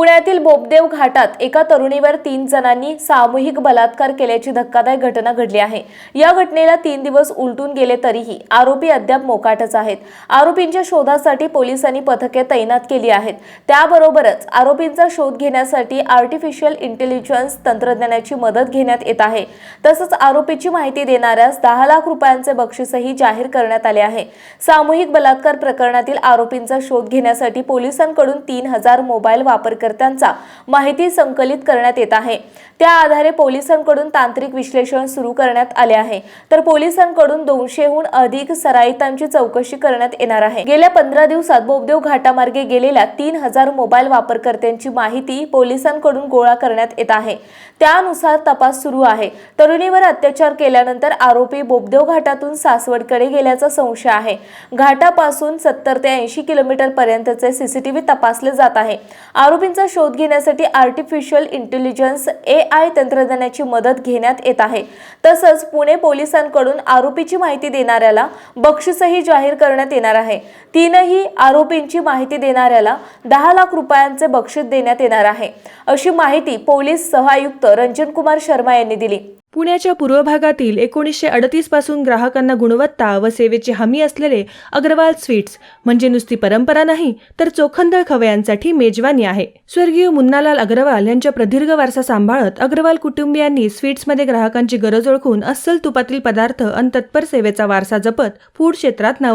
पुण्यातील बोबदेव घाटात एका तरुणीवर 3 जणांनी सामूहिक बलात्कार केल्याची धक्कादायक घटना घडली आहे। या घटनेला 3 दिवस उलटून गेले तरीही आरोपी अद्याप मोकाटच आहेत। आरोपींच्या शोधासाठी पोलिसांनी पथके तैनात केली आहेत। त्याबरोबरच आरोपींचा शोध घेण्यासाठी आर्टिफिशियल इंटेलिजन्स तंत्रज्ञानाची मदत घेण्यात येत आहे। तसंच आरोपीची माहिती देणाऱ्यास 10 लाख रुपयांचे बक्षीसही जाहीर करण्यात आले आहे। सामूहिक बलात्कार प्रकरणातील आरोपींचा शोध घेण्यासाठी पोलिसांकडून 3000 मोबाईल वापरकर्त्यांचा माहिती संकलित करण्यात येत आहे। त्या आधारे पोलिसांकडून तांत्रिक विश्लेषण सुरू करण्यात आले आहे। तर पोलिसांकडून 200हून अधिक सराईतांची चौकशी करण्यात येणार आहे। गेल्या 15 दिवसात बोबदेव घाटामार्गे गेलेल्या 3000 मोबाईल वापरकर्त्यांची माहिती पोलिसांकडून गोळा करण्यात येत आहे। त्यानुसार तपास सुरू आहे। तरुणीवर अत्याचार केल्यानंतर आरोपी बोबदेव घाटातून सासवडकडे गेल्याचा संशय आहे। घाटापासून 70 ते 80 किलोमीटर पर्यंतचे सीसीटीव्ही तपासले जात आहे। आरोपींचा शोध घेण्यासाठी आर्टिफिशियल इंटेलिजन्स AI तंत्रज्ञानाची मदत घेण्यात येत आहे। तसंच पुणे पोलिसांकडून आरोपीची माहिती देणाऱ्याला बक्षीसही जाहीर करण्यात येणार आहे। तीनही आरोपींची माहिती देणाऱ्याला 10 लाख रुपयांचे बक्षीस देण्यात येणार आहे, अशी माहिती पोलीस सहआयुक्त रंजन कुमार शर्मा यांनी दिली। पुण्याच्या पूर्व भागातील 1938 पासून ग्राहकांना गुणवत्ता व सेवेची हमी असलेले अग्रवाल स्वीट्स म्हणजे नुसती परंपरा नाही तर चोखंदळ खवयांसाठी मेजवानी आहे। स्वर्गीय मुन्नालाल अग्रवाल यांच्या प्रदीर्घ वारसा सांभाळत अग्रवाल कुटुंबियांनी स्वीट्समध्ये ग्राहकांची गरज ओळखून अस्सल तुपातील पदार्थ आणि तत्पर सेवेचा वारसा जपत फूड क्षेत्रात नाव